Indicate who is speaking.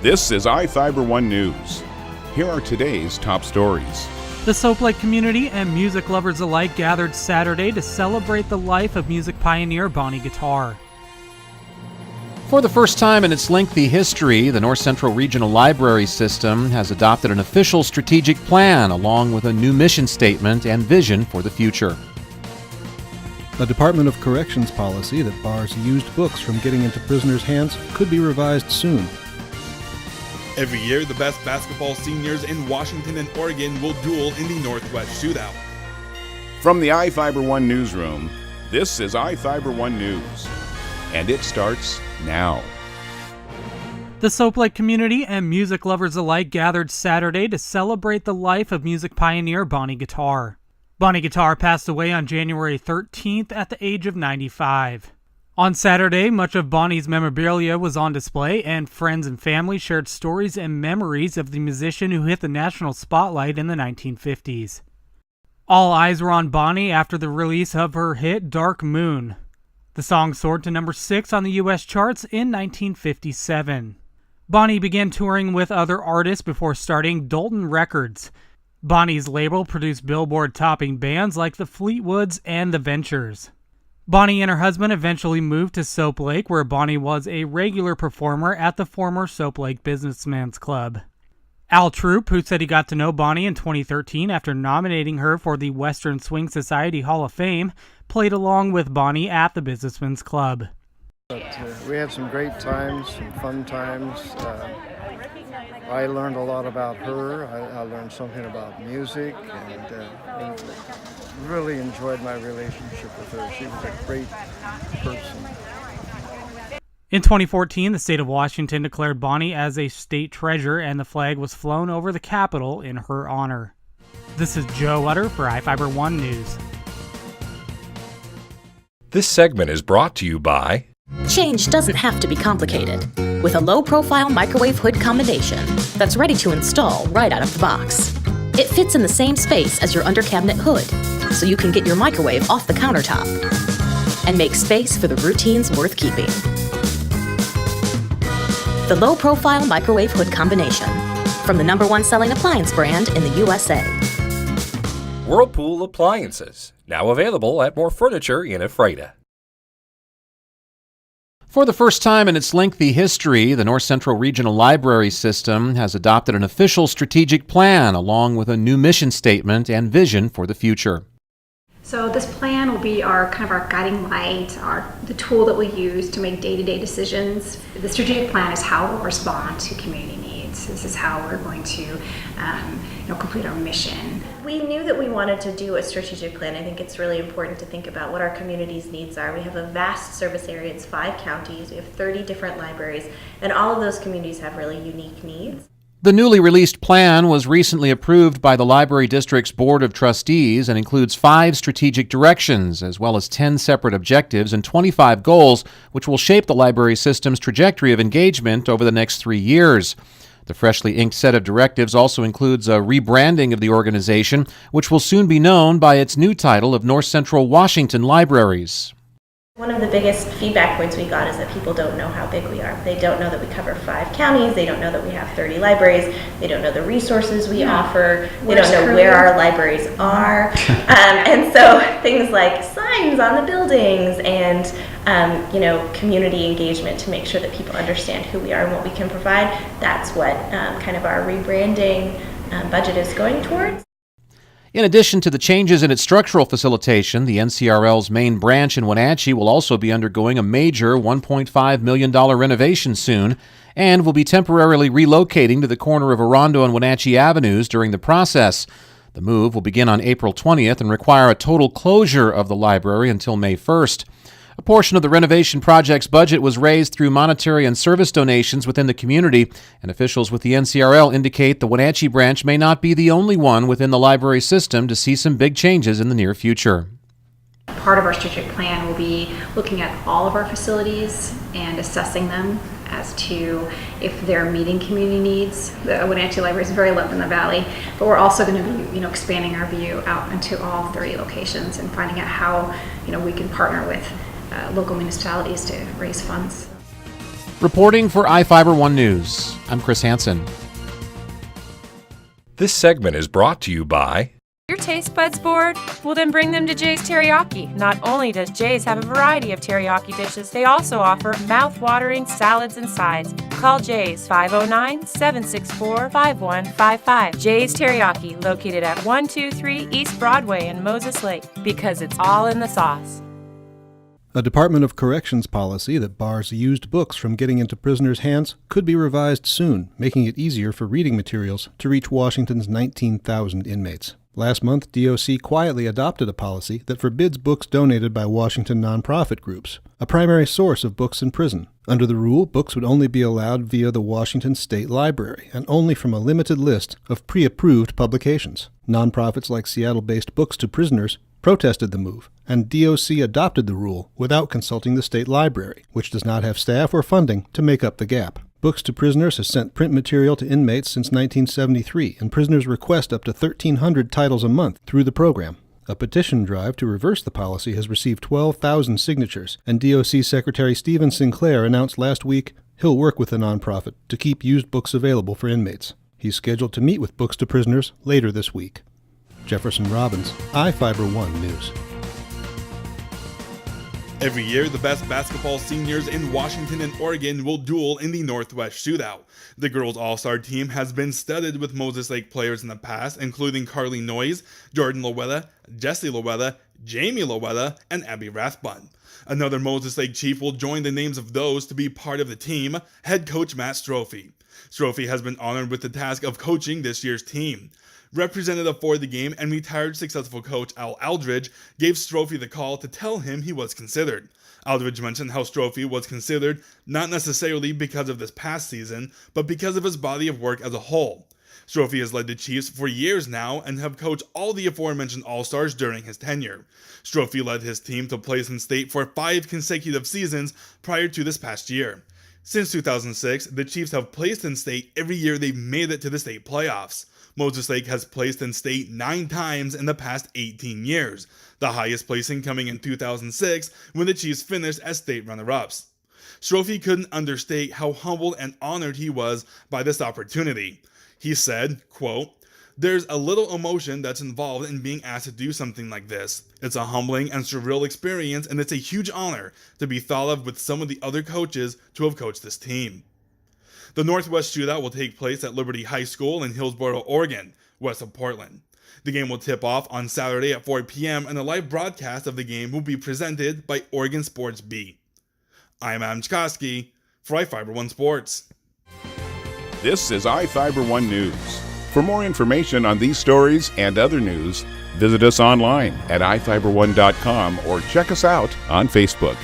Speaker 1: This is iFIBER 1 News. Here are today's top stories.
Speaker 2: The Soap Lake community and music lovers alike gathered Saturday to celebrate the life of music pioneer Bonnie Guitar.
Speaker 3: For the first time in its lengthy history, the North Central Regional Library System has adopted an official strategic plan along with a new mission statement and vision for the future.
Speaker 4: A Department of Corrections policy that bars used books from getting into prisoners' hands could be revised soon.
Speaker 5: Every year, the best basketball seniors in Washington and Oregon will duel in the Northwest Shootout.
Speaker 1: From the iFIBER 1 newsroom, this is iFIBER 1 News. And it starts now.
Speaker 2: The Soap Lake community and music lovers alike gathered Saturday to celebrate the life of music pioneer Bonnie Guitar. Bonnie Guitar passed away on January 13th at the age of 95. On Saturday, much of Bonnie's memorabilia was on display, and friends and family shared stories and memories of the musician who hit the national spotlight in the 1950s. All eyes were on Bonnie after the release of her hit Dark Moon. The song soared to number 6 on the U.S. charts in 1957. Bonnie began touring with other artists before starting Dalton Records. Bonnie's label produced Billboard-topping bands like the Fleetwoods and the Ventures. Bonnie and her husband eventually moved to Soap Lake, where Bonnie was a regular performer at the former Soap Lake Businessman's Club. Al Troop, who said he got to know Bonnie in 2013 after nominating her for the Western Swing Society Hall of Fame, played along with Bonnie at the Businessman's Club.
Speaker 6: We had some great times, some fun times. I learned a lot about her. I learned something about music, and really enjoyed my relationship with her. She was a great person.
Speaker 2: In 2014, the state of Washington declared Bonnie as a state treasure, and the flag was flown over the Capitol in her honor. This is Joe Utter for iFIBER 1 News.
Speaker 7: This segment is brought to you by...
Speaker 8: Change doesn't have to be complicated. With a low-profile microwave hood combination that's ready to install right out of the box. It fits in the same space as your under-cabinet hood, so you can get your microwave off the countertop and make space for the routines worth keeping. The low-profile microwave hood combination from the #1 selling appliance brand in the USA.
Speaker 7: Whirlpool Appliances, now available at more furniture in Ephrata.
Speaker 3: For the first time in its lengthy history, the North Central Regional Library System has adopted an official strategic plan along with a new mission statement and vision for the future.
Speaker 9: So this plan will be our guiding light, the tool that we use to make day-to-day decisions. The strategic plan is how we'll respond to community needs. This is how we're going to complete our mission.
Speaker 10: We knew that we wanted to do a strategic plan. I think it's really important to think about what our community's needs are. We have a vast service area. It's 5 counties. We have 30 different libraries, and all of those communities have really unique needs.
Speaker 3: The newly released plan was recently approved by the Library District's Board of Trustees and includes 5 strategic directions, as well as 10 separate objectives and 25 goals, which will shape the library system's trajectory of engagement over the next 3 years. The freshly inked set of directives also includes a rebranding of the organization, which will soon be known by its new title of North Central Washington Libraries.
Speaker 10: One of the biggest feedback points we got is that people don't know how big we are. They don't know that we cover 5 counties. They don't know that we have 30 libraries. They don't know the resources we offer. They don't know where our libraries are. And so things like signs on the buildings and community engagement to make sure that people understand who we are and what we can provide. That's what our rebranding budget is going towards.
Speaker 3: In addition to the changes in its structural facilitation, the NCRL's main branch in Wenatchee will also be undergoing a major $1.5 million renovation soon and will be temporarily relocating to the corner of Orondo and Wenatchee Avenues during the process. The move will begin on April 20th and require a total closure of the library until May 1st. A portion of the renovation project's budget was raised through monetary and service donations within the community, and officials with the NCRL indicate the Wenatchee branch may not be the only one within the library system to see some big changes in the near future.
Speaker 9: Part of our strategic plan will be looking at all of our facilities and assessing them as to if they're meeting community needs. The Wenatchee Library is very low in the valley, but we're also going to be, expanding our view out into all 30 locations and finding out how, we can partner with local municipalities to raise funds.
Speaker 3: Reporting for iFIBER 1 News, I'm Chris Hansen.
Speaker 7: This segment is brought to you by...
Speaker 11: Your taste buds bored? Well, then bring them to Jay's Teriyaki. Not only does Jay's have a variety of teriyaki dishes, they also offer mouth-watering salads and sides. Call Jay's 509-764-5155. Jay's Teriyaki, located at 123 East Broadway in Moses Lake, because it's all in the sauce.
Speaker 4: A Department of Corrections policy that bars used books from getting into prisoners' hands could be revised soon, making it easier for reading materials to reach Washington's 19,000 inmates. Last month, DOC quietly adopted a policy that forbids books donated by Washington nonprofit groups, a primary source of books in prison. Under the rule, books would only be allowed via the Washington State Library, and only from a limited list of pre-approved publications. Nonprofits like Seattle-based Books to Prisoners protested the move, and DOC adopted the rule without consulting the state library, which does not have staff or funding to make up the gap. Books to Prisoners has sent print material to inmates since 1973, and prisoners request up to 1,300 titles a month through the program. A petition drive to reverse the policy has received 12,000 signatures, and DOC Secretary Stephen Sinclair announced last week he'll work with the nonprofit to keep used books available for inmates. He's scheduled to meet with Books to Prisoners later this week. Jefferson Robbins, iFIBER 1 News.
Speaker 5: Every year, the best basketball seniors in Washington and Oregon will duel in the Northwest Shootout. The girls' all-star team has been studded with Moses Lake players in the past, including Carly Noyes, Jordan Loetta, Jessie Loetta, Jamie Loetta, and Abby Rathbun. Another Moses Lake Chief will join the names of those to be part of the team, head coach Matt Strophe. Strophe has been honored with the task of coaching this year's team. Representative for the game and retired successful coach Al Aldridge gave Strophe the call to tell him he was considered. Aldridge mentioned how Strophe was considered not necessarily because of this past season, but because of his body of work as a whole. Strophe has led the Chiefs for years now and have coached all the aforementioned All-Stars during his tenure. Strophe led his team to place in state for 5 consecutive seasons prior to this past year. Since 2006, the Chiefs have placed in state every year they've made it to the state playoffs. Moses Lake has placed in state 9 times in the past 18 years, the highest placing coming in 2006 when the Chiefs finished as state runner-ups. Strophe couldn't understate how humbled and honored he was by this opportunity. He said, quote, "There's a little emotion that's involved in being asked to do something like this. It's a humbling and surreal experience, and it's a huge honor to be thought of with some of the other coaches to have coached this team." The Northwest Shootout will take place at Liberty High School in Hillsboro, Oregon, west of Portland. The game will tip off on Saturday at 4 p.m. and a live broadcast of the game will be presented by Oregon Sports B. I'm Adam Chkosky for iFIBER 1 Sports.
Speaker 1: This is iFIBER 1 News. For more information on these stories and other news, visit us online at iFiber1.com or check us out on Facebook.